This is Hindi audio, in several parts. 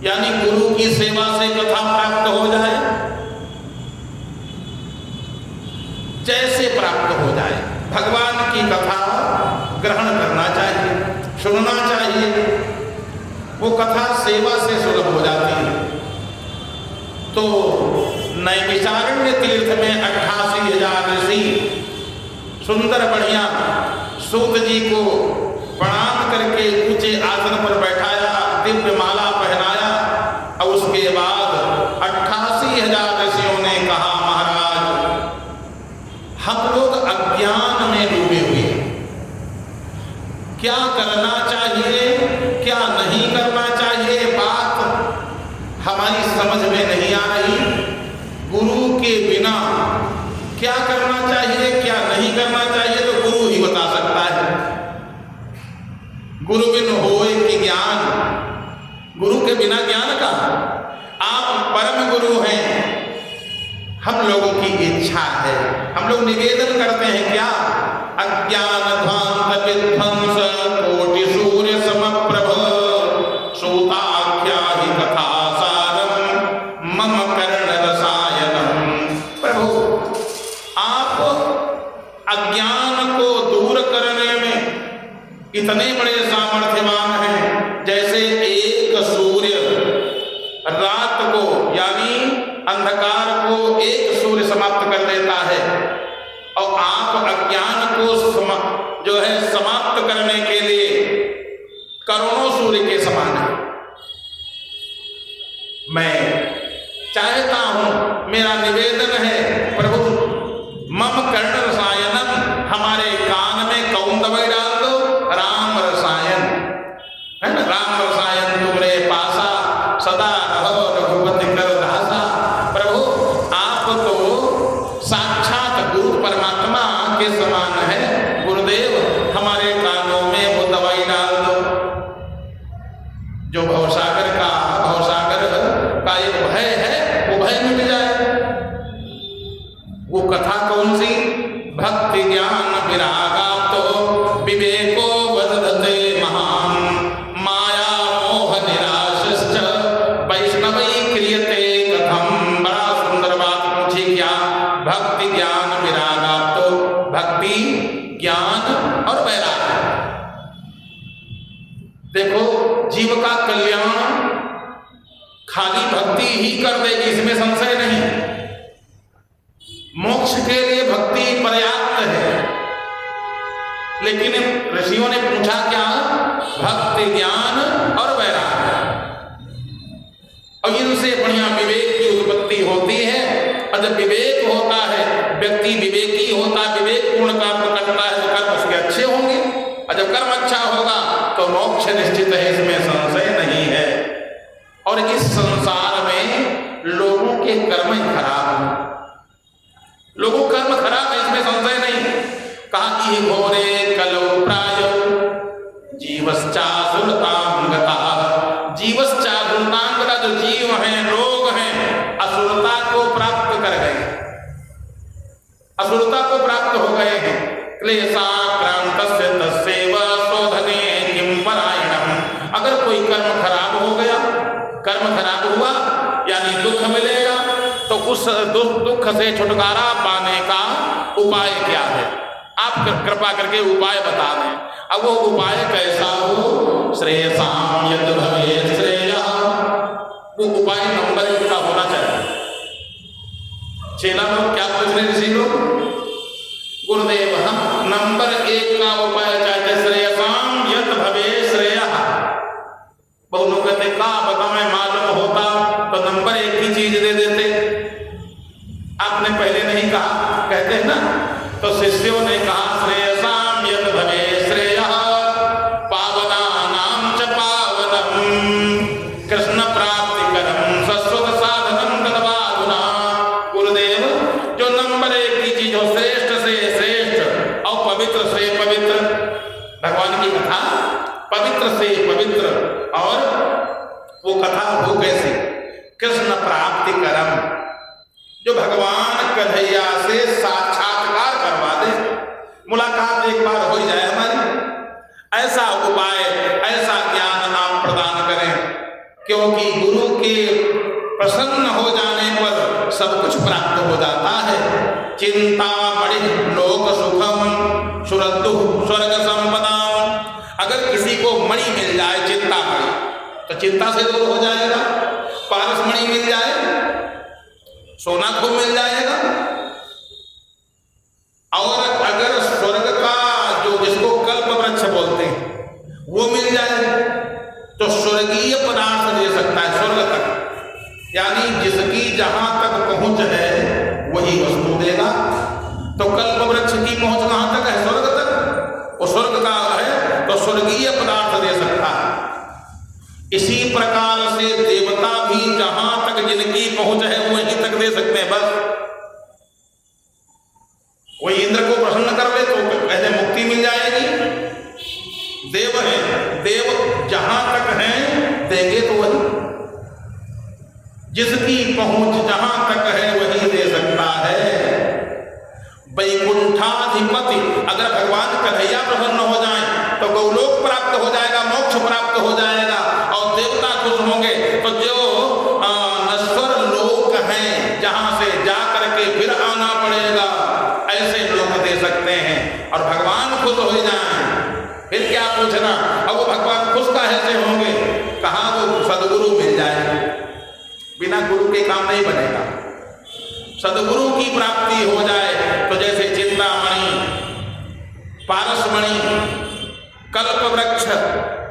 यानी गुरु की सेवा से कथा प्राप्त हो जाए, जैसे प्राप्त हो जाए, भगवान की कथा ग्रहण करना चाहिए, सुनना चाहिए। वो कथा सेवा से सुलभ हो जाती है। तो नैमिषारण्य तीर्थ में 88,000 ऋषि सुंदर बढ़िया सूत जी को प्रणाम करके ऊंचे आसन पर बैठाया, दिव्य माला पहनाया और उसके बाद 88,000 ऋषियों ने कहा, महाराज हम लोग अज्ञान में डूबे हुए हैं, क्या करना चाहिए क्या नहीं करना चाहिए, बात हमारी समझ में नहीं आ रही। गुरु के बिना क्या करना चाहिए क्या नहीं करना चाहिए तो गुरु ही बता सकता है। गुरु बिन होए कि ज्ञान, गुरु के बिना ज्ञान का। आप परम गुरु हैं, हम लोगों की इच्छा है, हम लोग निवेदन करते हैं क्या, अज्ञान ध्वांत विध्वंस कोटि सूर्य समप्रभ सूताख्या ही कथा सारम मम कर्ण रसायनम। प्रभु आप अज्ञान को दूर करने में इतने बड़े सामर्थ्यवान हैं, जैसे एक सूर्य रात को यानी अंधकार को एक सूर्य समाप्त कर देता है, और आप अज्ञान को जो है समाप्त करने के लिए करोड़ों सूर्य के समान है। मैं चाहता हूं, मेरा निवेदन है प्रभु मम कर्ण रसायनम, हमारे कान में कौन दवाई डाल दो, राम रसायन है ना, राम रसायन तुमरे पासा सदा रहो रघुपति कर दासा। प्रभु आप तो साक्षात गुरु परमात्मा के समान है, गुरुदेव हमारे कानों में वो दवाई डाल दो, जो भवसागर का एक भय है वो भय मिट जाए। वो कथा कौन सी, भक्ति ज्ञान विरागाप्तो विवेको वदते महान माया मोह निराशश्च वैष्णवै क्रियते कथम। बड़ा सुंदर बात पूछी, क्या भक्ति ज्ञान विरागाप्तो, भक्ति ज्ञान और वैराग। देखो जीव का कल्याण खाली भक्ति ही कर देगी, इसमें संशय नहीं। मोक्ष के लिए भक्ति पर्याप्त है, लेकिन ऋषियों ने पूछा क्या, भक्ति ज्ञान और वैराग्य, और इनसे बढ़िया विवेक की उत्पत्ति होती है। और जब विवेक होता है, व्यक्ति विवेकी होता है, विवेक पूर्ण कर्म करता है तो कर्म उसके अच्छे होंगे, और जब कर्म अच्छा होगा तो मोक्ष निश्चित है, इसमें संशय नहीं है। और इस संसार में लोगों के कर्म ही खराब हैं, लोगों कर्म खराब है, इसमें संशय नहीं। कहा कि घोरे कलो प्राय जीवश्चासुरतांगता, जीवश्चासुरतांगता, जो जीव हैं लोग हैं असुरता को प्राप्त कर गए, असुरता को प्राप्त हो गए हैं। क्लेशाक्रांतस्य तस्यैव शोधने किं परायणम्। अगर कोई कर्म खराब हो गया, कर्म खराब हुआ यानी दुख मिलेगा, तो उस दुख से छुटकारा पाने का उपाय क्या है, आप कृपा करके उपाय बता दें। अब वो उपाय कैसा हो, श्रेयसाम यद भवेत् श्रेयः, वो उपाय नंबर 1 का होना चाहिए। चेला लोग क्या पूछ रहे ऋषि लोग, गुरुदेव हम नंबर 1 का उपाय चाहते, श्रेयसाम यद भवेत् श्रेयः। बहुत लोग कहते का बता, मैं मालूम होता तो नंबर 1 की चीज दे देते, आपने पहले नहीं कहा, कहते हैं ना। तो शिष्यों ने कहा श्रेयसाम यद भवेत् श्रेयः पावनानां च पावनम् कृष्ण प्राप्तिकरं शाश्वत साधनं तदवाधुना। गुरुदेव जो नंबर 1 की चीज हो, श्रेष्ठ से श्रेष्ठ और पवित्र से पवित्र, भगवान की कथा पवित्र से पवित्र, और वो कथा हो कैसे, कृष्ण प्राप्तिकरम, जो भगवान कन्हैया से साक्षात्कार करवा दे, मुलाकात एक बार हो जाए हमारी, ऐसा उपाय ऐसा ज्ञान आप प्रदान करें क्योंकि गुरु के प्रसन्न हो जाने पर सब कुछ प्राप्त हो जाता है। चिंता बड़े लोक सुखम सुरद्दु स्वर्ग संपदा। अगर किसी को मणि मिल जाए, चिंता मणि, तो चिंता से दूर हो जाएगा। पारस मणि मिल जाए, सोना खूब मिल जाएगा। और अगर स्वर्ग का जो जिसको कल्प वृक्ष बोलते हैं वो मिल जाए तो स्वर्गीय पदार्थ दे सकता है स्वर्ग तक, यानी जिसकी जहां तक पहुंच है वही वस्तु देगा। तो कल्प वृक्ष की पहुंच कहां तक है? स्वर्ग तक। वो स्वर्ग का है तो स्वर्गीय पदार्थ दे सकता है। इसी प्रकार से देवता भी जहां तक जिनकी पहुंच है वहीं तक दे सकते हैं। बस कोई इंद्र को प्रसन्न कर ले तो पहले मुक्ति मिल जाएगी। देव है, देव जहां तक हैं देंगे तो वही, जिसकी पहुंच जहां तक है वही दे सकता है। वैकुंठाधिपति, अगर भगवान कन्हैया प्रसन्न हो जाए तो गौलोक प्राप्त हो जाएगा, मोक्ष प्राप्त हो जाएगा और देवता खुश होंगे। तो जो नश्वर लोक हैं जहां से जा करके फिर आना पड़ेगा, ऐसे लोग दे सकते हैं। और भगवान खुश हो जाएं फिर क्या पूछना। अब वो भगवान खुश कैसे होंगे? कहाँ? वो सदगुरु मिल जाए, बिना गुरु के काम नहीं बनेगा। सदगुरु की प्राप्ति हो जाए तो जैसे चिंतामणि, पारसमणि, कल्प वृक्ष,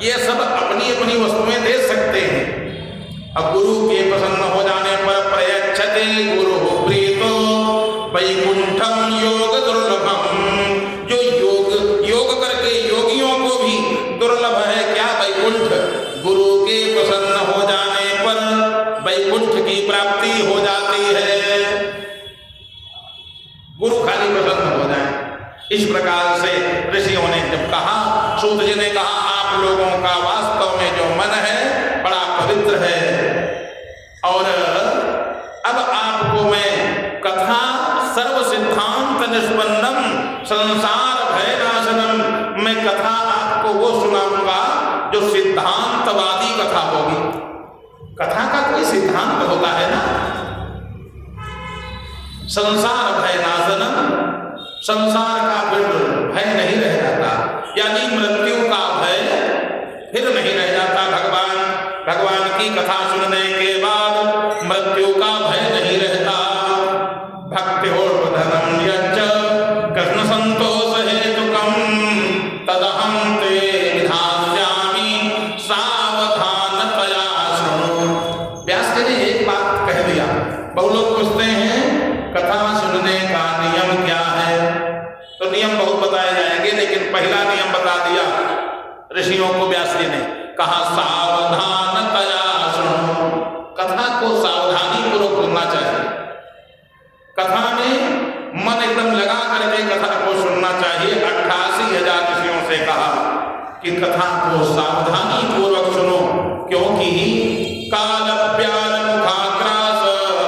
ये सब अपनी अपनी वस्तुएं दे सकते हैं। अब गुरु के प्रसन्न हो जाने पर प्रयच्छते गुरु प्रीतो वैकुंठम योग दुर्लभम। जो योग करके योगियों को भी दुर्लभ है क्या? वैकुंठ। गुरु के प्रसन्न हो जाने पर वैकुंठ की प्राप्ति हो जाती है। गुरु खाली प्रसन्न हो जाए। इस प्रकार से ऋषियों ने जब कहा, सूत जी ने कहा आप लोगों का वास्तव में जो मन है बड़ा पवित्र है और अब आपको मैं कथा सर्व सिद्धांत निष्पन्नम संसार भय नाशनम, मैं कथा आपको वो सुनाऊंगा जो सिद्धांतवादी कथा होगी। कथा का कोई सिद्धांत होता है ना। संसार भय नाशनम, संसार का फिर भय नहीं रह जाता, यानी मृत्यु का भय फिर नहीं रह जाता। भगवान की कथा सुनने के बाद मृत्यु का भय नहीं रहता। भक्ति और धनम यच्च कृष्ण संतोष हेतुकम तदहं ते विधास्यामि सावधानतया शृणु। व्यास जी ने एक बात कह दिया। बहुत लोग पूछते हैं कथा सुनने का नियम क्या है, तो नियम बहुत बताए जाएंगे, लेकिन पहला नियम बता दिया ऋषियों को व्यास जी ने। कहा सावधानतया सुनो, कथा को सावधानी पूर्वक सुनना चाहिए। कथा में मन एकदम लगा करके कथा को सुनना चाहिए। 88,000 ऋषियों से कहा कि कथा को सावधानी पूर्वक सुनो, क्योंकि काल प्यार मुखाग्रास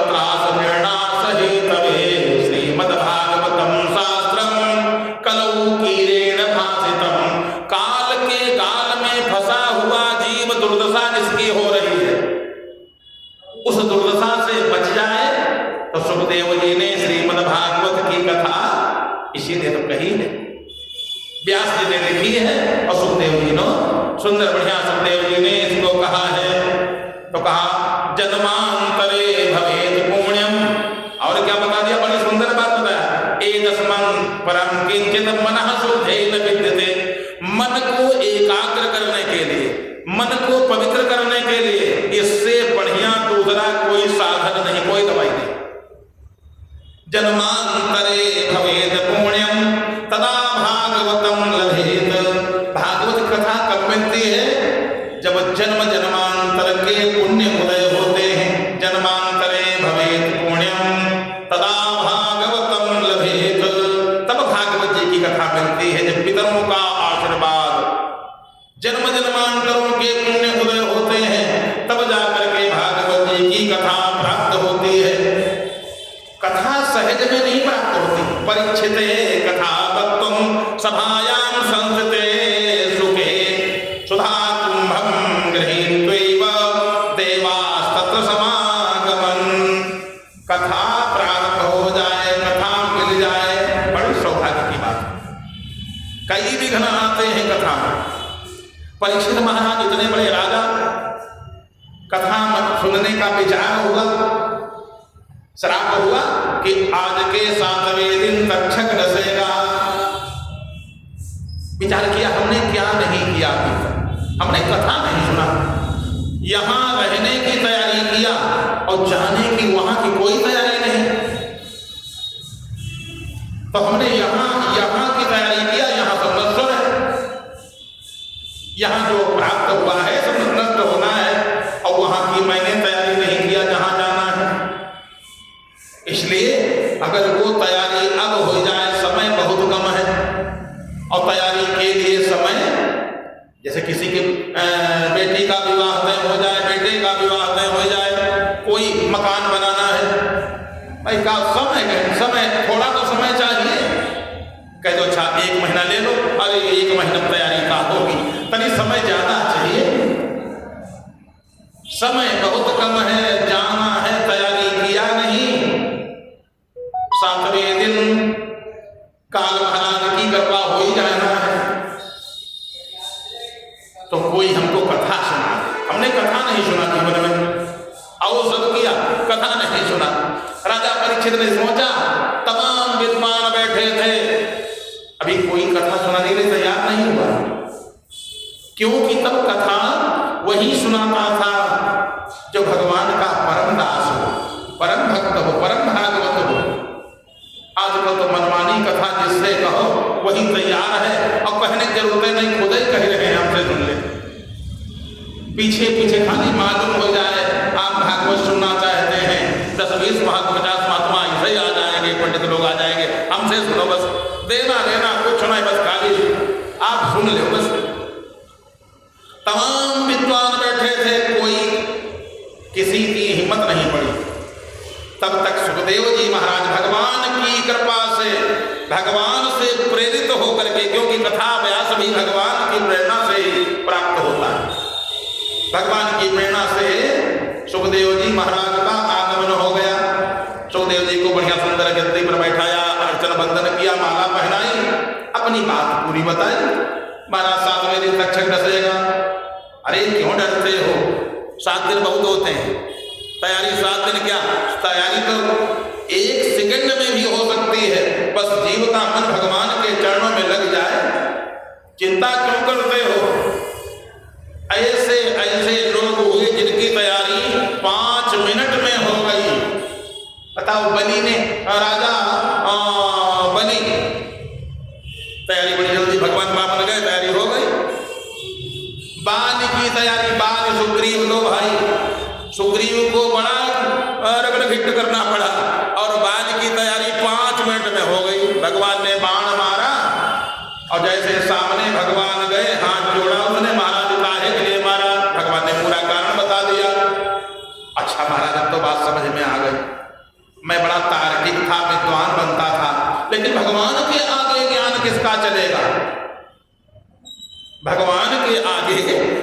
त्रास निर्णास हेतवे श्रीमद्भागवतम शास्त्रम कलौ कीरेण भासितम। काल के गाल में फंसा हुआ जीव दुर्दशा जिसकी हो रही है, उस दुर्दशा से बच जाए तो सुखदेव जी ने श्रीमद्भागवत की कथा इसीलिए तो कही है, व्यास जी ने लिखी है और सुखदेव जी ने सुंदर बढ़िया सुखदेव जी ने इसको कहा है। तो कहा जन्मांतरे भवेत पुण्यम, और क्या बता दिया? बड़ी सुंदर बात बताया। एतस्मन् परम किंचित मनः शुद्धेन विद्यते। मन को एकाग्र करने के लिए, मन को पवित्र करने के लिए इससे बढ़िया दूसरा कोई साधन नहीं, कोई दवाई नहीं। जन्मांतरे भवेद पुण्यम तदा भागवतम लभेत। भागवत कथा कब मिलती है? जब जन्म जन्मांतर के पुण्य उदय होते हैं। जन्मांतरे भवेद पुण्यम तदा भागवतम लभेत। तब भागवत जी की कथा मिलती है। जब पितरों का आशीर्वाद, जन्म जन्मांतरों के पुण्य उदय होते हैं, तब जाकर के भागवत जी की कथा प्राप्त होती है। कथा सहज में नहीं प्राप्त होती। परीक्षिते कथा वक्तुम सभायां संस्थिते सुखे सुधा कुंभम गृहीत्वैव कथा प्रारंभ हो जाए, कथा मिल जाए, बड़ी सौभाग्य की बात है। कई विघ्न आते हैं कथा में। परीक्षित महाराज इतने बड़े राजा, कथा सुनने का विचार हुआ, श्राप हुआ कि आज के 7वें दिन तक्षक डसेगा। विचार किया, हमने क्या नहीं किया अभी तक, हमने कथा नहीं सुना, यहां रहने की तैयारी किया और जाने की वहां की कोई तैयारी नहीं, तो हमने यहां की तैयारी किया, यहां सब नश्वर है, यहां जो प्राप्त हुआ है सब नष्ट होना है, और वहां की मैंने तैयारी नहीं किया जहां जाना है। इसलिए अगर वो तैयारी अब हो जाए, समय बहुत कम है, और तैयारी के लिए समय, जैसे किसी की बेटी का विवाह तय हो जाए, बेटे का विवाह तय हो जाए, कोई मकान बनाना है, भाई का समय थोड़ा तो समय चाहिए। कह दो अच्छा 1 महीना ले लो, अरे 1 महीना तैयारी का होगी, तनी समय ज्यादा चाहिए, समय बहुत कम है, जाना है, तैयारी किया नहीं, 7वें दिन काल महाराज की कृपा हो ही जाना है, तो कोई हमको कथा सुना। हमने कथा नहीं सुना जीवन में, और सब किया, कथा नहीं सुना। राजा परीक्षित ने सोचा, तमाम विद्वान बैठे थे, अभी कोई कथा सुनाने के लिए तैयार नहीं हुआ, क्योंकि तब कथा वही सुनाता था जो भगवान का परम दास हो, परम भक्त हो, परम भागवत हो। आजकल तो मनमानी कथा जिससे कहो वही तैयार है, और कहने की जरूरत नहीं, खुद ही कह रहे हैं हमसे सुन ले। पीछे पीछे खाली मालूम हो जाए आप भागवत सुनना चाहते हैं, 10-20 महात्मा 50 महात्मा ऐसे ही आ जाएंगे, पंडित लोग आ जाएंगे, हमसे सुनो, बस देना लेना कुछ नहीं, बस खाली आप सुन लो बस। तमाम विद्वान बैठे थे, कोई किसी की हिम्मत नहीं पड़ी। तब तक सुखदेव जी महाराज भगवान की कृपा से, भगवान से प्रेरित होकर के, क्योंकि कथा व्यास भी भगवान की प्रेरणा से प्राप्त होता है, भगवान की प्रेरणा से सुखदेव जी महाराज का आगमन हो गया। सुखदेव जी को बढ़िया सुंदर गद्दी पर बैठाया, अर्चन बंदन किया, माला पहनाई, अपनी बात पूरी बताई। महाराज 7वें दिन तक्षक डसेगा। अरे क्यों डरते हो, 7 दिन बहुत होते हैं, तैयारी 7 दिन क्या, तैयारी तो 1 सेकंड में भी हो सकती है, बस जीव का मन भगवान के चरणों में लग जाए। चिंता क्यों करते हो? ऐसे ऐसे लोग हुए जिनकी तैयारी 5 मिनट में हो गई। बताओ, बलि ने, राजा बलि, तैयारी बड़ी जल्दी, भगवान बन गए, तैयारी हो गई। बाल की तैयारी, बाल सुग्रीव लो भाई, सुग्रीव को बड़ा रगड़-घिट करना पड़ा, और बाल की तैयारी 5 मिनट में हो गई। भगवान ने बाण मारा, और जैसे सामने भगवान गए, हाथ जोड़ा उसने, महाराज काहे के लिए मारा? भगवान ने पूरा कारण बता दिया। अच्छा महाराज, अब तो बात समझ में आ गई, मैं बड़ा तार्किक था, विद्वान बनता था, लेकिन भगवान के आगे ज्ञान किसका चलेगा? भगवान के आगे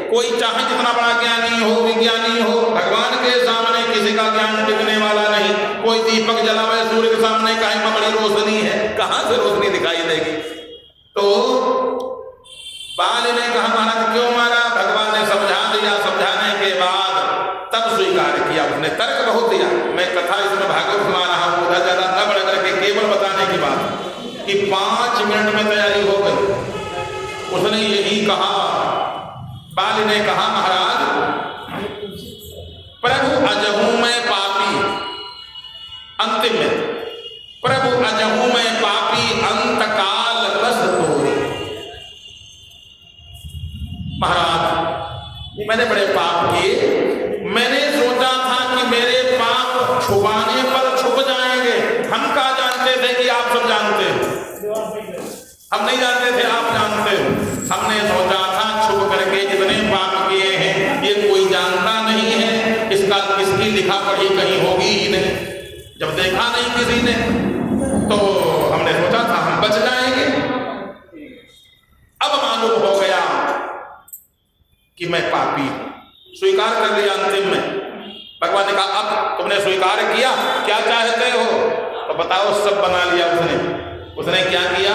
कोई चाहे जितना बड़ा ज्ञानी हो, विज्ञानी हो, भगवान के सामने किसी का ज्ञान टिकने वाला नहीं। कोई दीपक जलावे सूर्य के सामने, कहीं में बड़ी रोशनी है, कहां से रोशनी दिखाई देगी? तो बाल ने कहा, महाराज क्यों मारा? भगवान ने समझा दिया, समझाने के बाद तब स्वीकार किया, उसने तर्क बहुत दिया। मैं कथा इसमें भागवत सुना रहा हूँ, उधर ज्यादा न बढ़ करके केवल बताने की बात कि 5 मिनट में तैयारी हो गई। उसने यही कहा, बाल ने कहा, महाराज प्रभु अजहू मैं पापी, अंतिम में प्रभु अजहू मैं पापी, अंतकाल बस तोरे। महाराज मैंने बड़े पाप किए, मैंने सोचा था कि मेरे पाप छुपाने पर छुप जाएंगे। हम क्या जानते थे कि आप सब जानते हो, हम नहीं जानते थे, आप जानते हो। हमने सोचा था छुप करके जितने पाप किए हैं ये कोई जानता नहीं है, इसकी लिखा पढ़ी कहीं होगी ही नहीं। जब देखा नहीं किसी ने तो हमने सोचा था हम बच जाएंगे। अब मालूम हो गया कि मैं पापी, स्वीकार कर लिया अंतिम में। भगवान ने कहा अब तुमने स्वीकार किया, क्या चाहते हो? तो बताओ। सब बना लिया उसने क्या किया?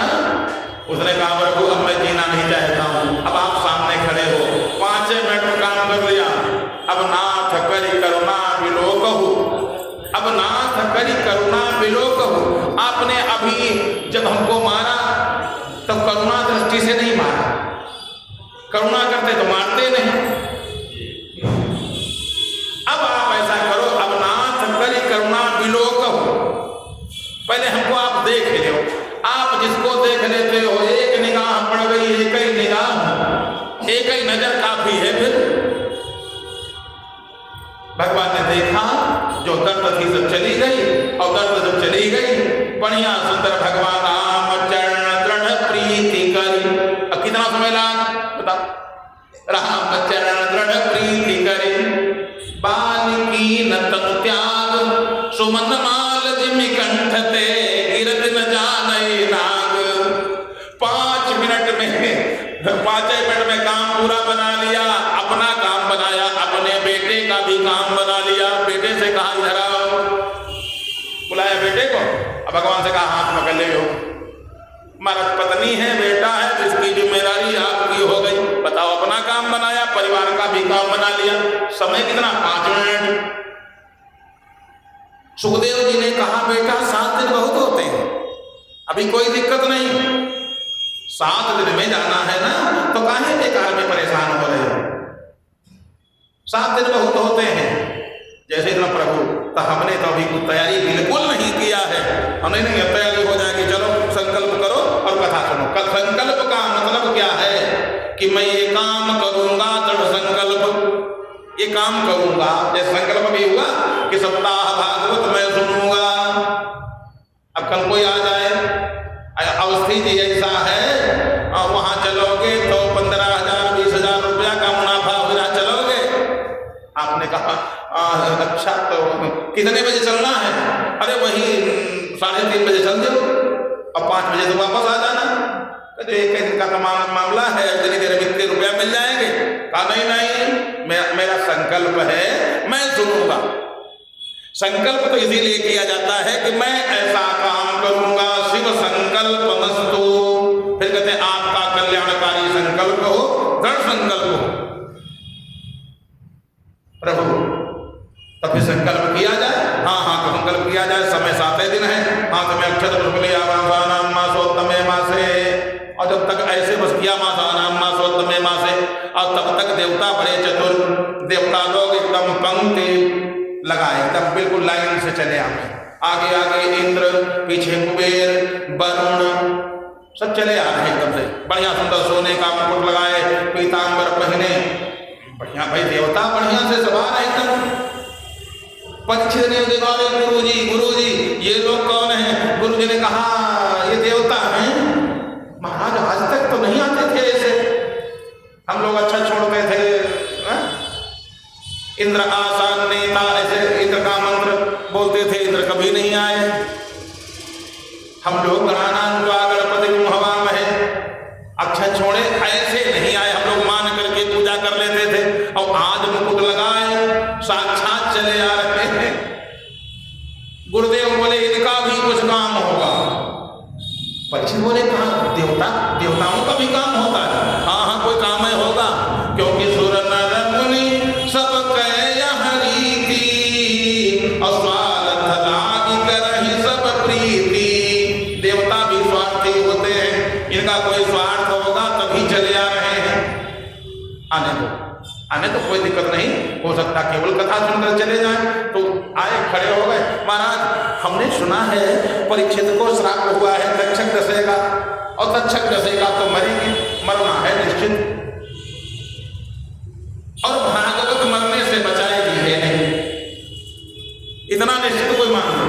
उसने कहा प्रभु अब मैं जीना नहीं चाहता हूँ। अब आप सामने खड़े हो, 5 मिनट में काम कर लिया। अब नाथ करी करुणा विलोकहु, अब नाथ करी करुणा विलोकहु। आपने अभी जब हमको मारा तब करुणा दृष्टि से नहीं मारा, करुणा करते तो मारते नहीं। अब आप ऐसा करो, अब नाथ करी करुणा विलोकहु। पहले हमको आप देख लो। आप जिसको देख लेते हो, एक निगाह पड़ गई, एक ही निगाह, एक ही नजर काफी है। फिर भगवान ने देखा जो दर्द थी सब चली गई, और दर्द जब चली गई, बढ़िया सुंदर भगवान राम चरण दृढ़ प्रीति करी। अब कितना समय लगा बताओ? राम चरण दृढ़ प्रीति करी, बालिकी न तनु त्याग, सुमन माल जिमि कंठ ते, गिरत न जाने नाग। 5 मिनट में काम पूरा बना लिया, अपना काम बनाया, अपने बेटे का भी काम बना लिया। बेटे से कहा इधर आओ, बुलाया बेटे को। अब भगवान से कहा हाथ पकड़ ले हो, मर्द पत्नी है, बेटा है, इसकी जिम्मेदारी आपकी हो गई। बताओ, अपना काम बनाया, परिवार का भी काम बना लिया। समय कितना? 5 मिनट। सुखदेव जी ने कहा बेटा 7 दिन बहुत होते हैं, अभी कोई दिक्कत नहीं। 7 दिन में जाना है ना, तो काहे बेकार में परेशान हो रहे हो? 7 दिन बहुत होते हैं। जैसे इतना प्रभु, तो हमने तो अभी कुछ तैयारी बिल्कुल नहीं किया है। हमने नहीं, तैयारी हो जाएगी, चलो संकल्प करो और कथा सुनो। संकल्प का मतलब क्या है कि मैं ये काम करूंगा, दृढ़ संकल्प, ये काम करूंगा। जैसे संकल्प भी हुआ कि सप्ताह भागवत मैं सुनूंगा। अब कल कोई आ जाए, अवस्थी जी ऐसा है, और वहां चलोगे तो 15,000 20,000 रुपया का मुनाफा हो रहा, चलोगे? आपने कहा अच्छा, तो कितने बजे चलना है? अरे वही 3:30 बजे चल दो, और 5 बजे तो वापस आ जाना। तो एक दिन का तमाम मामला है, इतनी देर में इतने रुपया मिल जाएंगे। कहा नहीं, मेरा संकल्प है, मैं सुनूंगा। संकल्प तो इसीलिए किया जाता है कि मैं ऐसा काम करूंगा, शिव संकल्प मस्तु। फिर कहते हैं आपका कल्याणकारी संकल्प हो, दृढ़ संकल्प हो। प्रभु तब फिर संकल्प किया जाए। हाँ, संकल्प किया जाए। समय 7 दिन है, हाथ में अक्षत नाम मासोत्तमे मासे। और जब तक ऐसे बस किया नाम मासोत्तमे मासे, और तब तक देवता बड़े चतुर, देवता लोग एकदम पंक्ति लगाए, एकदम बिल्कुल लाइन से चले आगे आगे इंद्र, पीछे कुबेर, वरुण, सब चले आ रहे एकदम से। बढ़िया सुंदर सोने का मुकुट लगाए, पीतांबर पहने, बढ़िया भाई देवता बढ़िया से सवार है एकदम। परीक्षित ने देखा, गुरुजी ये लोग कौन हैं? गुरु जी ने कहा ये देवता हैं। महाराज आज तक तो नहीं आते थे ऐसे, हम लोग अच्छा छोड़ते थे। इंद्र आसान नेता, ऐसे इंद्र का मंत्र बोलते थे, इंद्र कभी नहीं आए। हम लोग गणपति हवामहे, अक्षर छोड़े, ऐसे नहीं आए। हम लोग मान करके पूजा कर लेते थे, और आज मुकुट लगाए साक्षात चले आ रहे हैं। गुरुदेव बोले इनका भी कुछ काम होगा। परीक्षित बोले कहा देवताओं का भी काम होता है? हाँ, कोई काम है होगा, क्योंकि सुर नर मुनि सब कह हरीति, और स्वार्थ लागी करहि सब प्रीति। देवता भी स्वार्थी होते हैं, इनका कोई स्वार्थ होगा तभी चले आ रहे हैं। आने तो कोई दिक्कत नहीं हो सकता, केवल कथा सुनकर चले जाएं। तो आए, खड़े हो गए। महाराज हमने सुना है परीक्षित को श्राप हुआ है, तक्षक डसेगा, और तक्षक डसेगा तो मरेंगे, मरना है निश्चित, और भागवत मरने से बचाएगी है नहीं, इतना निश्चित कोई मान लो।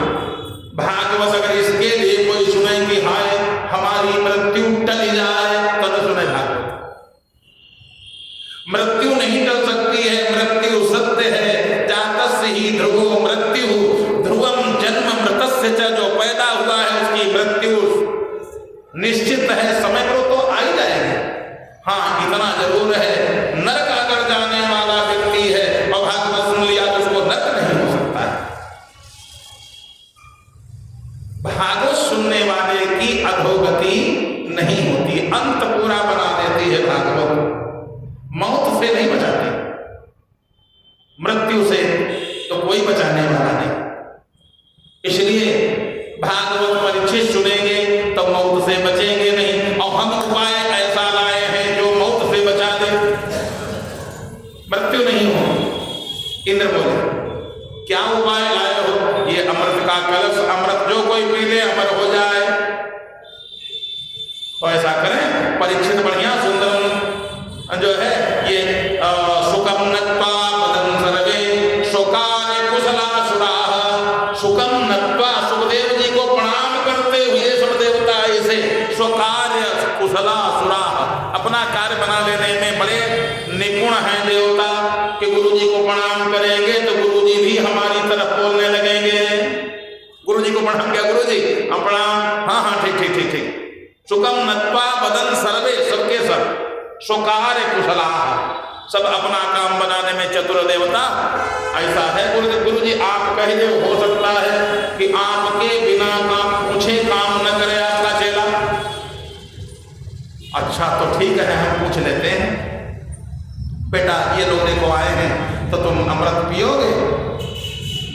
भागवत अगर इसके लिए कोई सुने कि हाय हमारी मृत्यु टल जाए, तो न सुने भागवत। मृत्यु नहीं टल सकती है, मृत्यु सत्य है। जातस्य ही ध्रुवो मृत्यु, ध्रुवम जन्म मृतस्य च। जो पैदा हुआ है उसकी मृत्यु निश्चित है, समय पर तो आ ही जाएगी। हाँ, इतना जरूर है, नरक अगर जाने वाला व्यक्ति मृत्यु से तो कोई बचाने वाला नहीं। इसलिए भागवत परीक्षित सुनेंगे तो मौत से बचेंगे नहीं, और हम उपाय ऐसा लाए हैं जो मौत से बचा दे, मृत्यु नहीं हो। इंद्र बोले क्या उपाय लाए हो? ये अमृत का कलश, अमृत जो कोई पी ले अमर हो जाए। तो ऐसा करें, परीक्षित बढ़िया सुंदर जो है ये सुकम नत्वा पदम सर्वे शोकार्य कुशलासुराः, सुकम नत्वा सुखदेव जी को प्रणाम करते हुए सब देवता ऐसे शोकार्य कुशलासुराः, अपना कार्य बना लेने में बड़े निपुण हैं देवता कि गुरु जी को प्रणाम करेंगे तो गुरु जी भी हमारी तरफ बोलने लगेंगे। गुरु जी को प्रणाम किया, गुरु जी हम प्रणाम, हाँ हाँ ठीक ठीक ठीक ठीक। सुकम नत्वा बदन सर्वे, सबके सब शोकार्य कुशला, सब अपना काम बनाने में चतुर देवता। ऐसा है गुरु जी आप कह दे, हो सकता है कि आपके बिना काम पूछे काम न करे आपका चेला। अच्छा तो ठीक है, हम पूछ लेते हैं, बेटा ये लोग देखो आए हैं तो तुम अमृत पियोगे?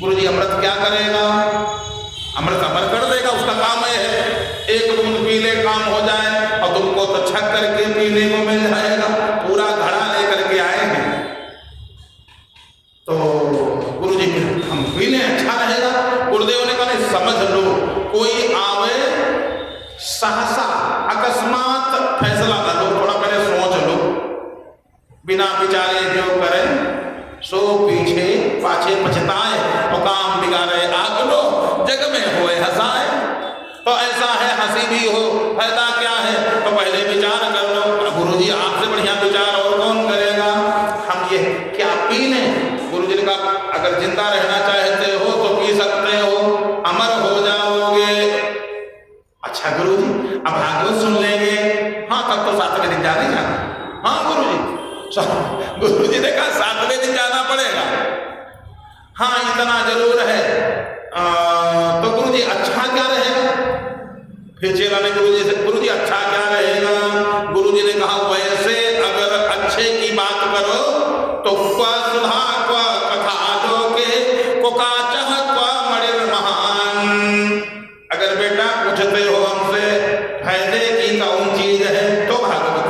गुरु जी अमृत क्या करेगा? अमृत अमर कर देगा, उसका काम है एक बूंद पी ले काम हो जाए, और तुमको तो छक करके पीने को मिल जाएगा। पूरा घड़ा लेकर के आए हैं तो गुरु जी हम पी लें, अच्छा रहेगा। गुरुदेव ने कहा समझ लो, कोई आवे सहसा अकस्मात फैसला कर लो, थोड़ा पहले सोच लो, बिना विचारे जो करे सो पीछे पाछे पछताए, और काम बिगाड़े आग लो जग में होए हंसाए। तो ऐसा है, हंसी भी हो फायदा क्या है? तो पहले विचार कर लो। गुरु जी आपसे बढ़िया विचार और कौन करेगा? हम ये क्या पी लें? गुरु जी ने कहा अगर जिंदा रहना चाहते हो तो पी सकते हो, अमर हो जाओगे। अच्छा गुरु जी अब भागवत सुन लेंगे, हाँ तब तो 7वें दिन जाने जाना। हाँ गुरु जी, गुरु जी ने कहा 7वें दिन जाना पड़ेगा, हाँ इतना जरूर है। तो गुरु जी अच्छा क्या रहेगा? फिर चेला ने गुरु जी से, गुरु जी अच्छा क्या रहेगा? गुरु जी ने कहा वैसे अगर अच्छे की बात करो तो क्वा सुधा क्वा कथा आजोके कोका चह क्वा मणिर महान। अगर बेटा पूछते हो हमसे फायदे की कौन चीज है तो भागवत,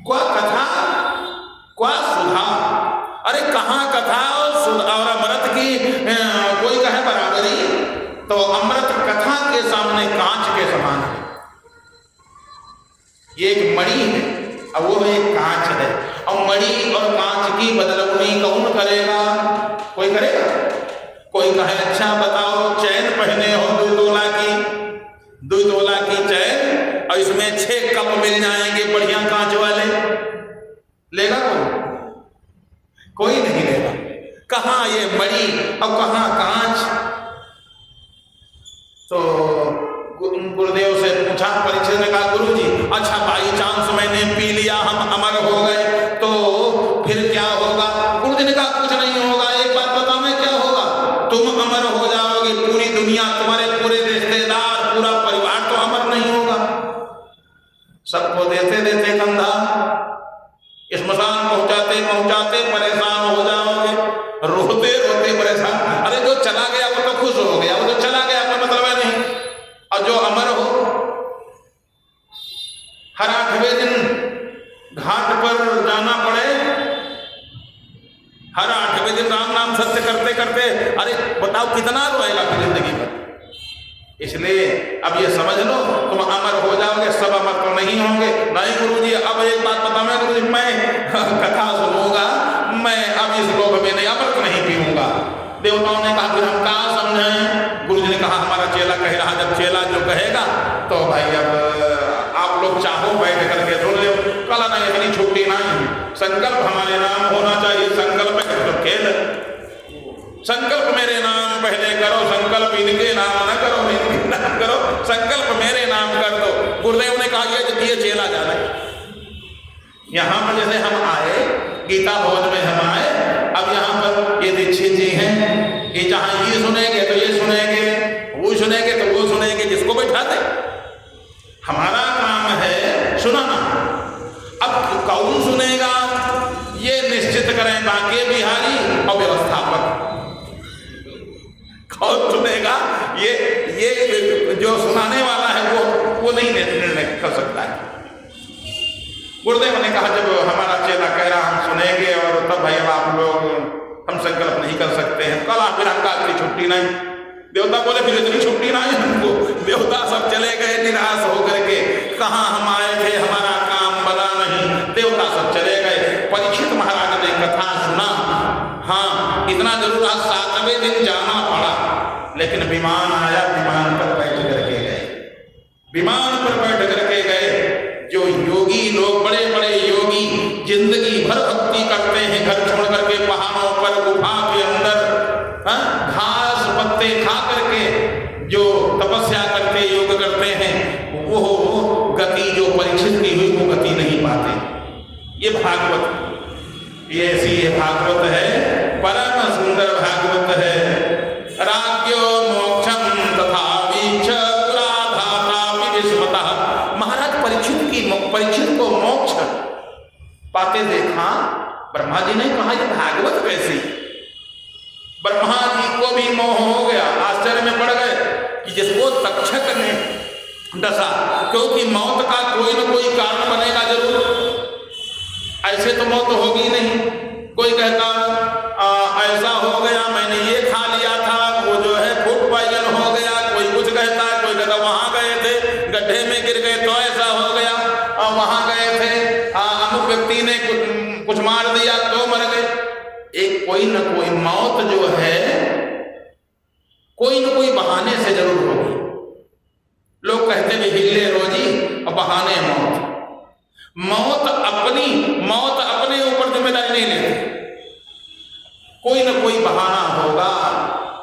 क्वा कथा क्वा सुधा। अरे कहाँ कथा और अमृत की कोई कहे बराबरी? तो अमृत कथा के सामने कांच के समान है। ये एक मणि है और वो एक कांच है, और मणि और कांच की बदलवनी कौन करेगा? कोई करेगा? कोई कहे अच्छा बताओ चैन पहने हो 2 तोला की चैन, और इसमें 6 कप मिल जाएंगे बढ़िया कांच वाले, लेगा कोई नहीं लेगा। कहाँ ये मणि और कहाँ कांच? तो गुरुदेव से पूछा, परीक्षित ने कहा गुरु जी अच्छा बाई चांस मैंने पी लिया, हम अमर हो गए तो फिर क्या होगा? गुरु जी ने कहा कुछ नहीं होगा, एक बात बताओ मैं क्या होगा? तुम अमर हो जाओगे, पूरी दुनिया, तुम्हारे पूरे रिश्तेदार, पूरा परिवार तो अमर नहीं होगा। सबको देते देते कंधा स्मशान पहुंचाते परेशान हो जाओगे, रोते रोते परेशान। अरे जो चला गया वो तो खुश हो गया, वो तो चला गया कोई मतलब है नहीं, और जो अमर हो हर 8वें दिन घाट पर जाना पड़े, हर 8वें दिन राम नाम सत्य करते करते, अरे बताओ कितना रोएगा फिर जिंदगी भर। इसलिए अब ये समझ लो तुम अमर हो जाओगे, सब अमर तो नहीं होंगे। नहीं गुरुजी अब एक बात बता, मैं गुरुजी मैं कथा सुनूंगा, मैं अब इस लोक में नहीं अमृत नहीं पीऊंगा। देवताओं ने कहा फिर हम कहाँ समझें? गुरु जी ने कहा हमारा चेला कह रहा, जब चेला जो कहेगा तो भाई अब आप लोग चाहो बैठ करके सुन लो। कला नहीं इतनी छुट्टी नहीं, संकल्प हमारे नाम होना चाहिए, संकल्प तो खेल, संकल्प मेरे नाम पहले करो, संकल्प इनके नाम न करो, इनके नाम करो, संकल्प मेरे नाम कर दो। गुरुदेव ने कहा ये चेला जाना यहाँ पर जैसे हम आए गीता भवन में हम आए, अब यहाँ पर ये दीक्षित जी हैं, ये जहाँ ये सुनेंगे तो ये सुनेंगे, वो सुनेंगे तो वो सुनेंगे, जिसको बैठा दे। हमारा काम है सुनाना। अब कौन सुनेगा ये निश्चित करें हैं बांके बिहारी और व्यवस्थापक। कौन सुनेगा? ये जो सुनाने वाला है वो नहीं निर्णय कर सकता है। गुरुदेव ने कहा जब हमारा चेला कह रहा हम सुनेंगे और तब भाई अब आप लोग हम संकल्प नहीं कर सकते हैं, कल आप फिर हमका इतनी छुट्टी नहीं। देवता बोले फिर इतनी छुट्टी नहीं हमको। देवता सब चले गए निराश होकर के, कहाँ हम आए थे, हमारा काम बना नहीं। देवता सब चले गए। परीक्षित महाराज ने कथा सुना। हाँ, इतना जरूर आज 7वें दिन जाना पड़ा, लेकिन विमान आया, विमान पर बैठ करके गए। विमान पर बैठ करके गए। जो योगी लोग, बड़े बड़े योगी जिंदगी भर भक्ति करते हैं, घर छोड़ करके पहाड़ों पर गुफा के अंदर घास पत्ते खा करके जो तपस्या करते, योग करते हैं, वो गति जो परीक्षित की हुई वो गति नहीं पाते। ये भागवत, ये ऐसी ये भागवत है, परम सुंदर भागवत है। राज्यो मोक्षम तथा वीक्ष पुराधाता विस्मतः। महाराज परीक्षित को मोक्ष पाते देखा। ब्रह्मा जी ने कहा ये भागवत कैसी? ब्रह्मा जी को भी मोह हो गया, आश्चर्य में पड़ गए कि जिसको तक्षक ने डसा, क्योंकि मौत का कोई न कोई कारण बनेगा जरूर, ऐसे तो मौत होगी नहीं। कोई कहता ऐसा हो गया, मैंने ये खा लिया था, वो जो है फूड पॉइजन हो गया। कोई कुछ कहता, कोई कहता वहां गए थे, गड्ढे में गिर गए तो ऐसा हो गया, वहां गए थे, अमुक व्यक्ति ने कुछ मार दिया तो मर गए। एक कोई न कोई मौत जो है कोई न कोई बहाने से जरूर होगी। लोग कहते भी हिले रोजी और बहाने मौत अपने ऊपर जिम्मेदारी नहीं लेती, कोई न कोई बहाना होगा।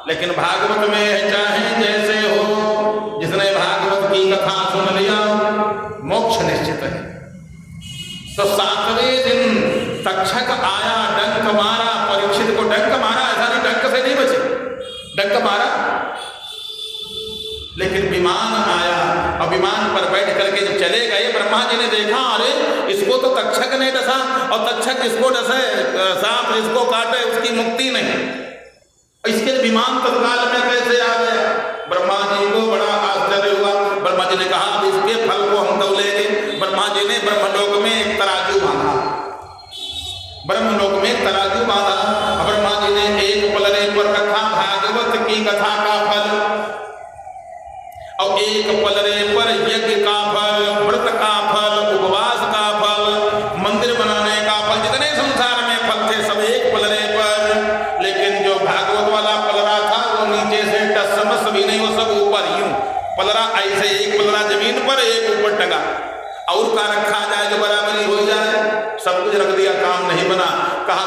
लेकिन भागवत में चाहे जैसे हो, जिसने भागवत की कथा सुन लिया मोक्ष निश्चित है। तो 7वें दिन तक्षक आया, डंक मारा, परीक्षित को डंक मारा। ऐसा नहीं डंक से नहीं बचे, डंक मारा, लेकिन विमान आया और विमान पर बैठ करके जब चले गए, ब्रह्मा जी ने देखा अरे इसको तो तक्षक ने डसा और तक्षक इसको डसे, सांप इसको काटे, उसकी मुक्ति नहीं। इसके विमान तत्काल में कैसे आ गया? ब्रह्मा जी को बड़ा आश्चर्य हुआ। ब्रह्मा जी ने कहा अब इसके फल को हम तौलेंगे। ब्रह्मा जी ने ब्रह्मलोक में एक तराजू बांधा, ब्रह्मलोक में तराजू बांधा। ब्रह्मा जी ने एक पलड़े पर रखा भागवत की कथा का फल, और एक पलड़े पर यज्ञ का फल, व्रत का फल, उपवास का फल, मंदिर बनाने का फल, जितने संसार में फल थे सब एक पलड़े पर। लेकिन जो भागवत वाला पलड़ा था वो नीचे से टसमस भी नहीं, वो सब ऊपर यूं पलड़ा, ऐसे एक पलड़ा जमीन पर, एक ऊपर टंगा। और का रखा जाए जो बराबरी हो जाए, सब कुछ रख दिया, काम नहीं बना। कहा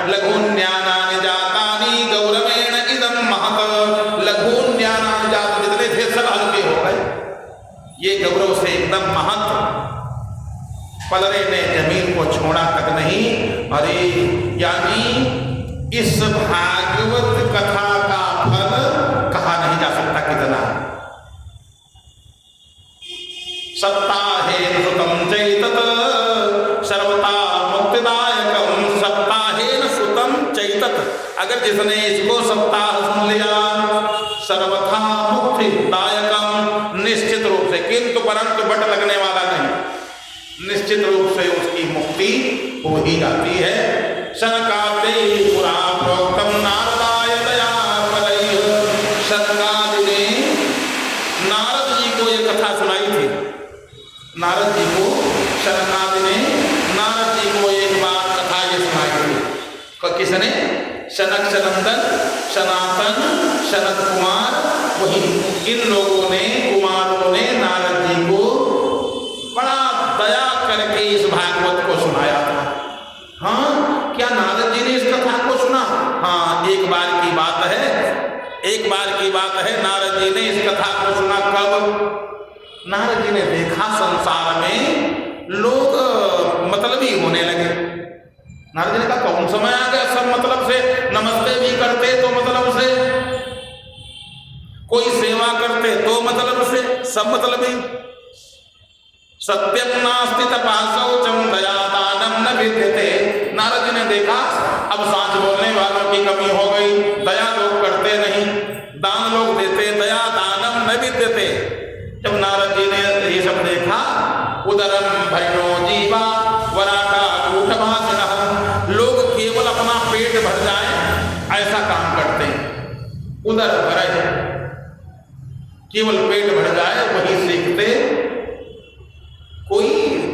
लघुन्यानानि जातानि गौरवेण इदं महत्। लघुन्यानानि जात जितने थे सब हल्के हो गए, ये गौरव से एकदम महत्। पलड़े ने जमीन को छोड़ा तक नहीं। अरे यानी इस भागवत कथा का फल कहा नहीं जा सकता कितना। सप्ताहेन सुतम चैतत सर्वता मुक्तिदायकम। सप्ताहेन सुतम चैतत, अगर जिसने इसको सप्ताह सुन लिया, सर्वथा मुक्तिदायकम, निश्चित रूप से, किंतु परंतु बट लगने वाला नहीं, निश्चित रूप से उसकी मुक्ति हो ही जाती है। शनकादि पुरा प्रोक्तम नारदाय दया फलैः। शनकादि ने नारद जी को ये कथा सुनाई थी। नारद जी को शनकादि ने नारद जी को एक बार कथा ये सुनाई थी। किसने? शनक सनंदन, सनातन, शनक कुमार, वही इन लोगों ने, कुमारों ने नारद जी को बड़ा दया करके इस भागवत को सुनाया था। हाँ, क्या नारद जी ने इस कथा को सुना? हाँ, एक बार की बात है, एक बार की बात है। नारद जी ने इस कथा को सुना कब? नारद जी ने देखा संसार में लोग मतलबी होने लगे। नारद जी ने कहा कौन समय आ गया सब मतलब से, नमस्ते भी करते तो मतलब से, कोई सेवा करते तो मतलब से, सब मतलबी। सत्यम नास्ति तपः शौचम दया दानम न विद्यते। नारद जी ने देखा अब सांच बोलने वालों की कमी हो गई, दया लोग करते नहीं, दान लोग देते, दया दानम न विद्यते। जब नारद जी ने ये सब देखा, उदरम भरिणो जीवा वराका कूटभाषिणः, लोग केवल अपना पेट भर जाए ऐसा काम करते हैं। उदर भर, केवल पेट भर जाए वही सीखते। कोई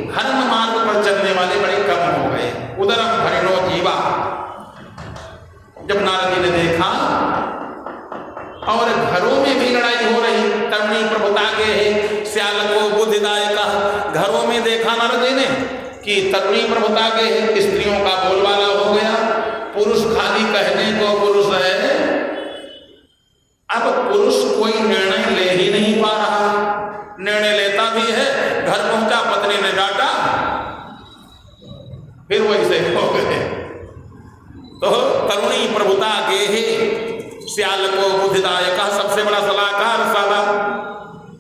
धर्म मार्ग पर चलने वाले बड़े कम हो गए। उदरम भरिणो जीवा। जब नारद जी ने देखा और घरों में भी लड़ाई हो रही, तरुणी प्रभुता के श्याल को बुद्धिदायक, घरों में देखा नारद जी ने कि तरुणी प्रभुता के स्त्रियों का बोलबाला हो गया। पुरुष खाली कहने को पुरुष है, अब पुरुष कोई निर्णय ले ही नहीं पा रहा, निर्णय लेता भी है, घर पहुंचा पत्नी ने डांटा, फिर वैसे हो गए। तो तरुणी प्रभुता के श्याल को बुद्धिदायक, सबसे बड़ा सलाहकार साला,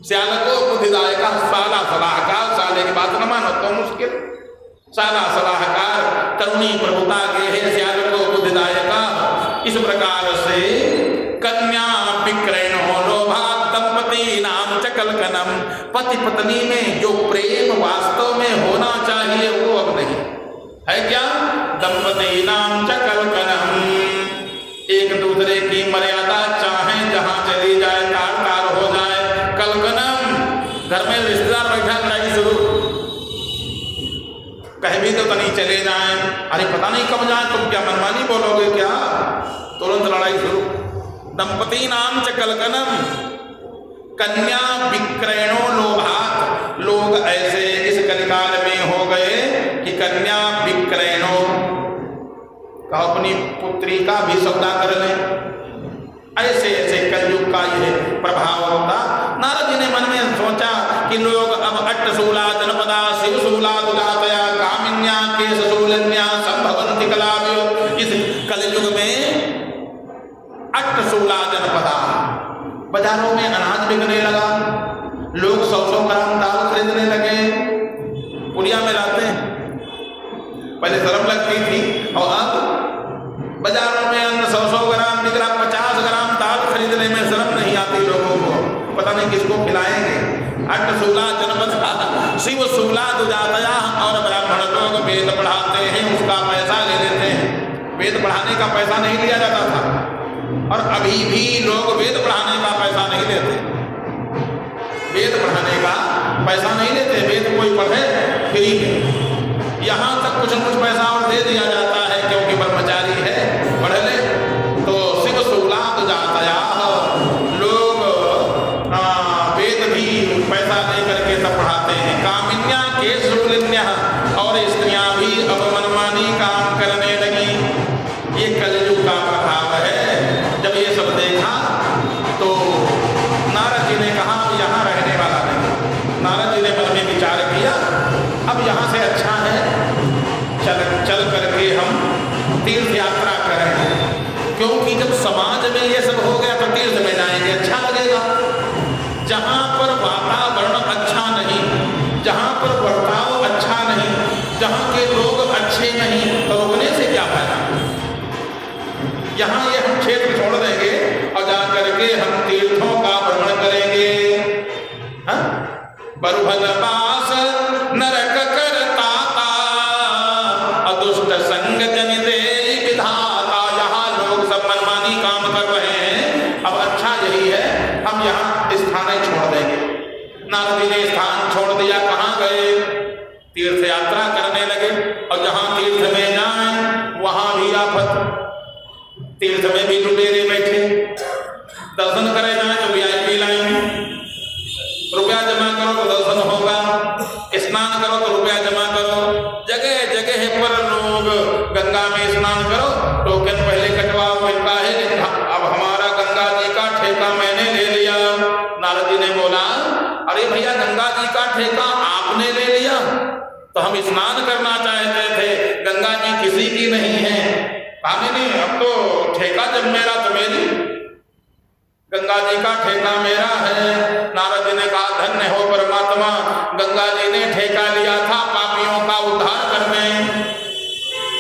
श्याल को बुद्धिदायक साला सलाहकार, साले की बात न मानो तो मुश्किल, साला सलाहकार तरुणी प्रभुता के श्याल को बुद्धिदायक। इस प्रकार से कन्या विक्रयणो लोभात् दंपती नाम च कलकनम, पति पत्नी में जो प्रेम वास्तव में होना चाहिए वो अब नहीं है। क्या? दंपती नाम च कलकनम, एक दूसरे की मर्यादा चाहे जहां चली जाए, तार तार हो जाए। कलकनम, घर में रिश्तेदार बैठा लड़ाई शुरू, कह भी तो नहीं चले जाए, अरे पता नहीं कब जाए, तुम क्या मनमानी बोलोगे क्या, तुरंत लड़ाई शुरू। दंपती नाम च कलकनम, कन्या विक्रयणो लोभात्, लोग ऐसे इस कलिकाल में हो गए कि कन्या विक्रयणो, कहो अपनी पुत्री का भी सौदा कर ले, ऐसे ऐसे कलयुग का यह प्रभाव होता। नारद जी ने मन में सोचा कि लोग अब अट्टशूला जनपदा शिवशूला दुरातया कामिन्या केशशूलन्या संभवन्ति कलाभ्यो, इस कलयुग में अट्टशूला जनपदा, बाजारों में अनाज बिकने लगा, लोग 100-100 ग्राम दाल खरीदने लगे, पुड़िया में लाते हैं, पहले शर्म लगती थी और अब बाजारों में अन्न 100-100 ग्राम बिक रहा, 50 ग्राम दाल खरीदने में शर्म नहीं आती लोगों को, पता नहीं किसको खिलाएंगे। अट्टशूला जनपदा शिवशूला दुजातया, और ब्राह्मण लोग वेद पढ़ाते हैं, उसका पैसा ले लेते हैं। वेद पढ़ाने का पैसा नहीं लिया जाता था, और अभी भी लोग वेद पढ़ाने का पैसा नहीं लेते, वेद पढ़ाने का पैसा नहीं लेते। वेद कोई पढ़े फ्री में, यहाँ तक कुछ न कुछ पैसा और दे दिया जाता है क्योंकि ब्रह्मचारी है, पढ़ ले। तो शिवशूला दुजातया, लोग वेद भी पैसा दे करके सब पढ़ाते हैं। कामिन्या केशशूलिन्या, और स्त्रियां भी अब मनमानी काम करने लगी। ये कलयुग का प्रभाव है। जब ये सब देखा तो नारद जी ने कहा अब यहाँ रहने वाला नहीं। नारद जी ने मन में विचार किया अब यहाँ से अच्छा है चल करके हम तीर्थ यात्रा करें, क्योंकि जब समाज में ये सब हो गया तो तीर्थ में जाएंगे, अच्छा लगेगा। जहाँ पर वातावरण अच्छा नहीं, जहाँ पर बर्ताव अच्छा नहीं, जहाँ के लोग अच्छे नहीं, तो रुकने से क्या फायदा। यहाँ ये हम क्षेत्र छोड़ देंगे और जा करके हम तीर्थों का भ्रमण करेंगे। बरुभगवास नरक करता अदुष्ट संग जनिते विधाता, यहाँ लोग सब मनमानी काम कर रहे हैं, अब अच्छा यही है हम यहाँ स्थान ही छोड़ देंगे। नारद जी ने स्थान छोड़ दिया, कहाँ गए? तीर्थ यात्रा करने लगे, और जहाँ तीर्थ में जाएं वहां भी आफत। तीर्थ में भी लुटेरे बैठे, दर्शन करे जाए तो VIP लाइन, रुपया जमा करो तो दर्शन होगा, स्नान करो तो रुपया जमा करो। जगह जगह पर लोग गंगा में स्नान करो, टोकन पहले कटवाओ, मिलता है कि अब हमारा गंगा जी का ठेका मैंने ले लिया। नारद जी ने बोला अरे भैया गंगा जी का ठेका आपने ले लिया, तो हम स्नान करना चाहते थे, गंगा जी किसी की नहीं है। नहीं, अब तो ठेका जब मेरा तो मेरी। गंगा जी का ठेका मेरा है। नारद जी ने कहा धन्य हो परमात्मा, गंगा जी ने ठेका लिया था पापियों का उद्धार करने,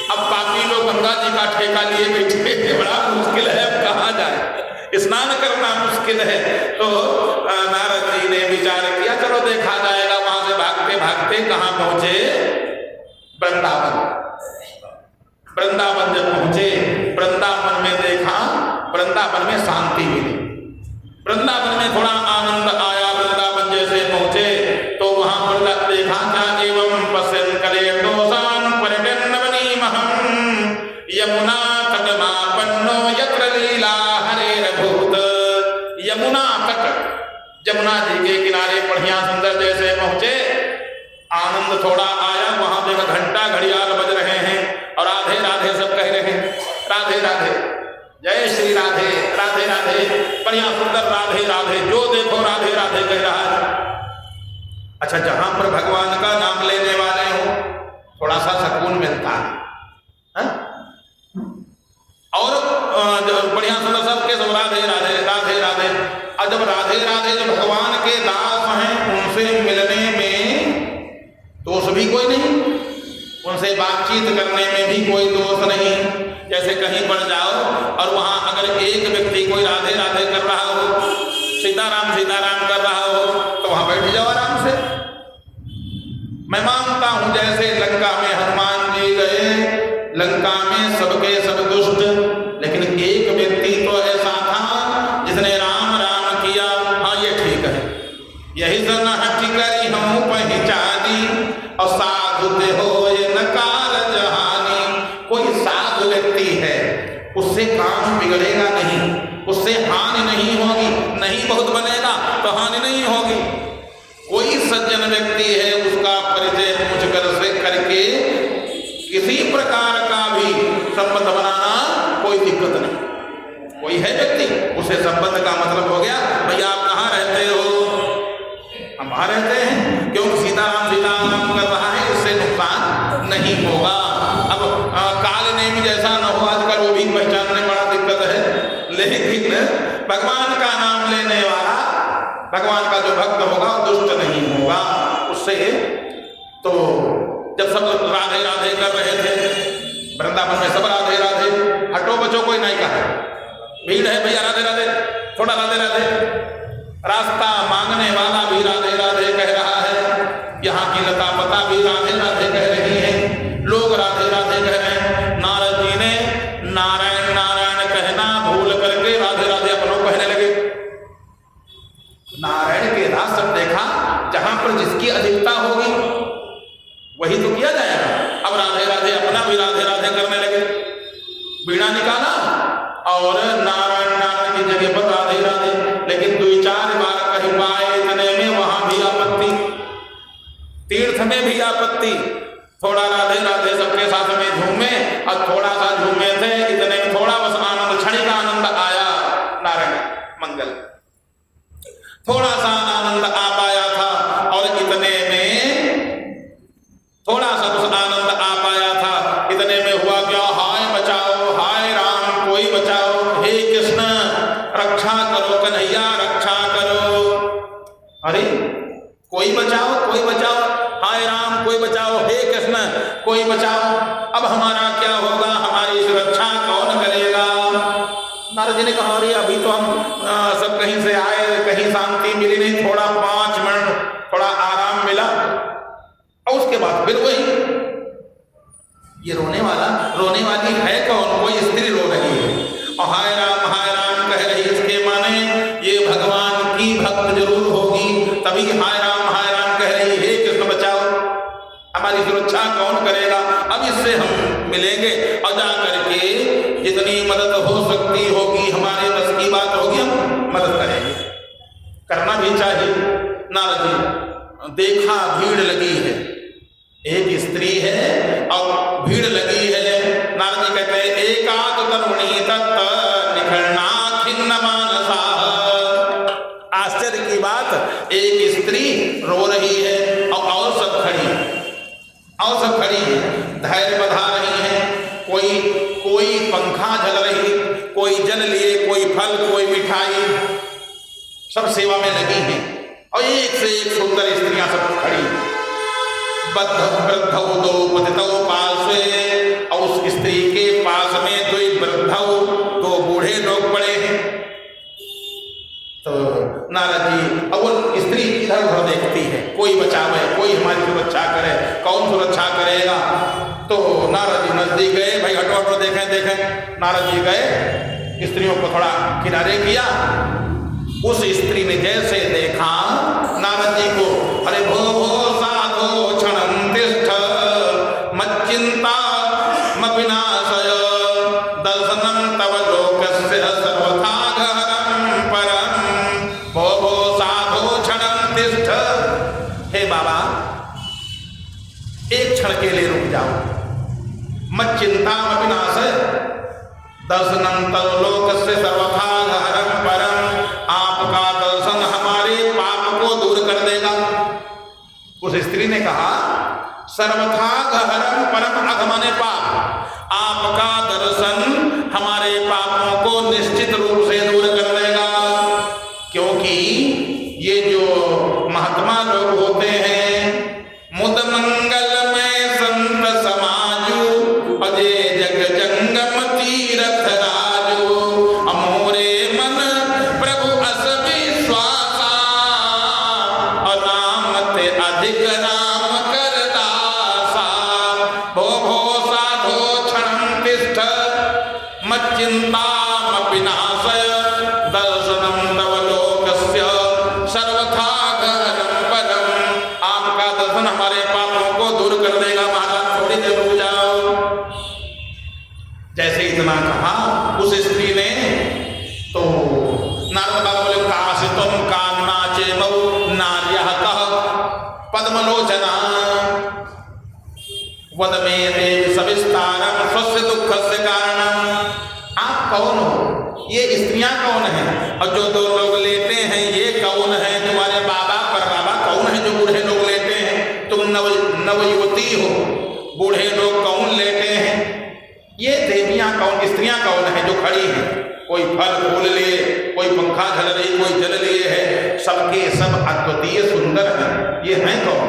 अब पापी लोग गंगा जी का ठेका लिए बैठे, बड़ा मुश्किल है, अब कहाँ जाए, स्नान करना मुश्किल है। तो नारद जी ने विचार किया चलो देखा जाएगा। वहां से भागते भागते कहाँ पहुंचे? वृंदावन। वृंदावन जब पहुंचे, वृंदावन में देखा, वृंदावन में शांति मिली, वृंदावन में थोड़ा आनंद आया। वृंदावन जैसे पहुंचे तो वहां पर देखा क्या एवं पश्यन् कलेन्दोषान् पर्यटन्नवनीमहम् यमुना तटमापन्नो यत्र लीला हरेरभूत्। यमुना तट, यमुना जी के किनारे बढ़िया सुंदर जैसे पहुंचे, आनंद थोड़ा आया। वहां देखा घंटा घड़ियाल बज रहे हैं और राधे राधे सब कह रहे हैं, राधे राधे, जय श्री राधे, राधे राधे, बढ़िया सुंदर राधे राधे, जो देखो राधे राधे कह रहा है। अच्छा, जहां पर भगवान का नाम लेने वाले हो थोड़ा सा सुकून मिलता है, और बढ़िया सुंदर सबके सब राधे राधे, राधे राधे। और जब राधे राधे जो भगवान के दास हैं उनसे मिलने में दोष भी कोई नहीं, उनसे बातचीत करने में भी कोई दोष नहीं। जैसे कहीं पर जाओ और वहां अगर एक व्यक्ति कोई राधे राधे कर रहा हो, सीताराम सीताराम कर रहा हो, तो वहां बैठ जाओ आराम से। मैं मानता हूं जैसे लंका में हनुमान जी गए, लंका में सबके सब दुष्ट, लेकिन एक व्यक्ति तो ऐसा था जिसने राम राम किया। हाँ ये ठीक है, यही सन हटि करी हम पहचानी और साधु ते हो ये नकार जहानी। कोई साधु व्यक्ति है उससे काम बिगड़ेगा नहीं, उससे हानि नहीं होगी, नहीं बहुत बनेगा तो हानि नहीं होगी। कोई सज्जन व्यक्ति है उसका परिचय पूछकर से करके किसी प्रकार का भी संबंध बनाना कोई दिक्कत नहीं। कोई है व्यक्ति, उसे संबंध का मतलब हो गया भैया आप कहाँ रहते हो, हम वहां रहते हैं, क्योंकि सीताराम सीताराम कर रहा है, इससे नुकसान नहीं होगा। अब काल ने भी जैसा न हो, आजकल वो भी पहचानने में बड़ा दिक्कत है, लेकिन भगवान का नाम लेने वाला, भगवान का जो भक्त होगा दुष्ट नहीं होगा उससे। तो जब सब राधे राधे कर रहे थे वृंदावन में, सब राधे राधे, हटो बचो कोई नहीं कहा, भीड़ है भैया राधे राधे, थोड़ा राधे राधे। रास्ता मांगने वाला भी राधे राधे कह रहा है, यहाँ की लता पता भी राधे राधे कह रही है, लोग राधे राधे कह रहे हैं। नारद जी ने नारायण नारायण कहना भूल करके राधे राधे अपनों कहने लगे। नारायण के दास सब देखा, जहां पर जिसकी अधिकता होगी वही तो किया जाएगा। अब राधे राधे अपना भी राधे राधे करने लगे, बीड़ा निकाला और नारायण नारायण की जगह पर राधे राधे, लेकिन 2-4 बार कहीं पाए इतने में वहां भी आपत्ति, तीर्थ में भी आपत्ति। थोड़ा राधे राधे सबके साथ में झूमे और थोड़ा सा झूमे थे, इतने में थोड़ा बस आनंद, क्षणिक आनंद आया, नारायण मंगल, थोड़ा सा आनंद आ पाया था। और इतने में थोड़ा सा बस आनंद आ पाया था, इतने में हुआ क्या, हाय बचाओ, हाय राम कोई बचाओ, हे कृष्ण रक्षा करो, कन्हैया रक्षा करो। अरे कोई बचाओ, कोई बचाओ, हाय राम कोई बचाओ, हे कृष्ण कोई बचाओ। अब हमारा क्या होगा, हमारी सुरक्षा कौन करेगा? नारद जी ने कहा अरे अभी तो हम सब कहीं से आए, कहीं शांति मिली नहीं, थोड़ा 5 मिनट थोड़ा आराम मिला, और उसके बाद फिर वही ये रोने वाली है कौन? कोई स्त्री रो रही है और हाय राम कह रही, इसके माने ये भगवान की भक्त जरूर होगी, तभी हाय राम कह रही, हे कृष्ण बचाओ, हमारी सुरक्षा कौन करेगा? अब इससे हम मिलेंगे और जा करके जितनी मदद हो सकती होगी, हमारे बस की बात होगी, हम मदद करेंगे, करना भी चाहिए। नारद जी देखा भीड़ लगी है, एक स्त्री है और भीड़ लगी है। नारद जी कहते हैं एकाक तरुणी तत्त निखरना खिन्न मानसा। आश्चर्य की बात, एक स्त्री रो रही है और सब खड़ी है, और सब खड़ी है, धैर्य बधा रही है, कोई पंखा झल रही, कोई जल लिए, कोई फल, कोई मिठाई, सब सेवा में लगी हैं और एक से एक सुंदर स्त्रियां सब खड़ी। बद्ध वृद्धौ दो पतितौ पार्श्वे, और उस स्त्री के पास में दो वृद्धौ, दो बूढ़े लोग पड़े हैं। तो नारद जी, अब वो स्त्री इधर उधर देखती है, कोई बचावे, कोई हमारी सुरक्षा करे, कौन सुरक्षा करेगा। तो नारद जी नजदीक गए, भाई हटो हटो, देखें देखें। नारद जी गए, स्त्रियों को थोड़ा किनारे किया। उस स्त्री ने जैसे देखा नारद जी को, अरे भो भो साधो क्षणं तिष्ठ मच्चिंता मविनाशय दर्शनं तव लोकस्य सर्वथा गहनं परम। भो भो साधो क्षणं तिष्ठ, हे बाबा एक क्षण के लिए रुक जाओ। मच्चिंता मविनाशय दर्शनं तव लोकस्य सर्वथा गहनं परम, आपका दर्शन हमारे पाप को दूर कर देगा। उस स्त्री ने कहा सर्वथा गहरम परम, अगमने पाप, आपका दर्शन हमारे पापों को निश्चित रूप से दूर कर देगा। क्योंकि ये जो महात्मा लोग होते हैं, मुद मंगल में संत समाजू, अजय जग जंगम तीरथ राजू, अमोरे मन प्रभु अस विश्वासा, अनामत अधिक नाम करदासा। भो भो साधो क्षणं तिष्ठ मच्चिंतामपिनाशय दर्शनं तव लोकस्य सर्वथा गहनं परम, आपका दर्शन हमारे पापों को दूर कर देगा। महाराज थोड़ी देर रुक जाओ। जैसे इतना कहा उस स्त्री ने, तो नारद बाबा बोले काशितम कामना चेमौ नार्यः कः पद्मलोचना वद मे देव सविस्तारम स्वस्य दुःखस्य कारणम। आप कौन हो? ये स्त्रियां कौन हैं? और जो दो लोग लेते हैं ये कौन है? तुम्हारे बाबा पर बाबा कौन है जो बूढ़े लोग लेते हैं? तुम नवयुवती हो, बूढ़े लोग कौन लेते हैं? ये देवियां कौन, स्त्रियां कौन है जो खड़ी हैं? कोई फल फूल लिए, कोई पंखा झल रही, कोई जल लिए है, सबके सब अद्वितीय सुंदर हैं। ये हैं कौन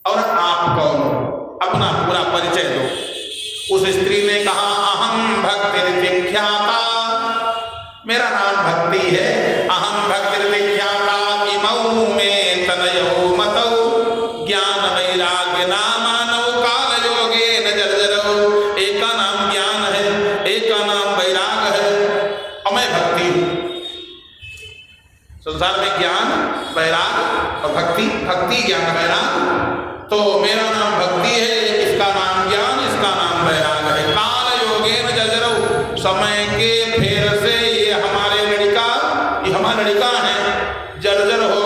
और आप कौन हो? अपना पूरा परिचय दो। उस स्त्री ने कहा अहम भक्ति विख्याता, मेरा नाम भक्ति है। अहम भक्ति विख्याता इमौ में तनयो मतौ, ज्ञान वैराग्य नामानौ काल योगे न जर्जरौ। एक का नाम ज्ञान है, एक का नाम वैराग है, और मैं भक्ति हूं। संसार में ज्ञान वैराग और भक्ति, भक्ति ज्ञान वैराग, तो मेरा नाम भक्ति है, इसका नाम ज्ञान, इसका नाम वैराग है। काल योगे न जर्जरौ, समय के फेर से ये हमारे लड़का, ये हमारा लड़का है, जर्जर हो गए।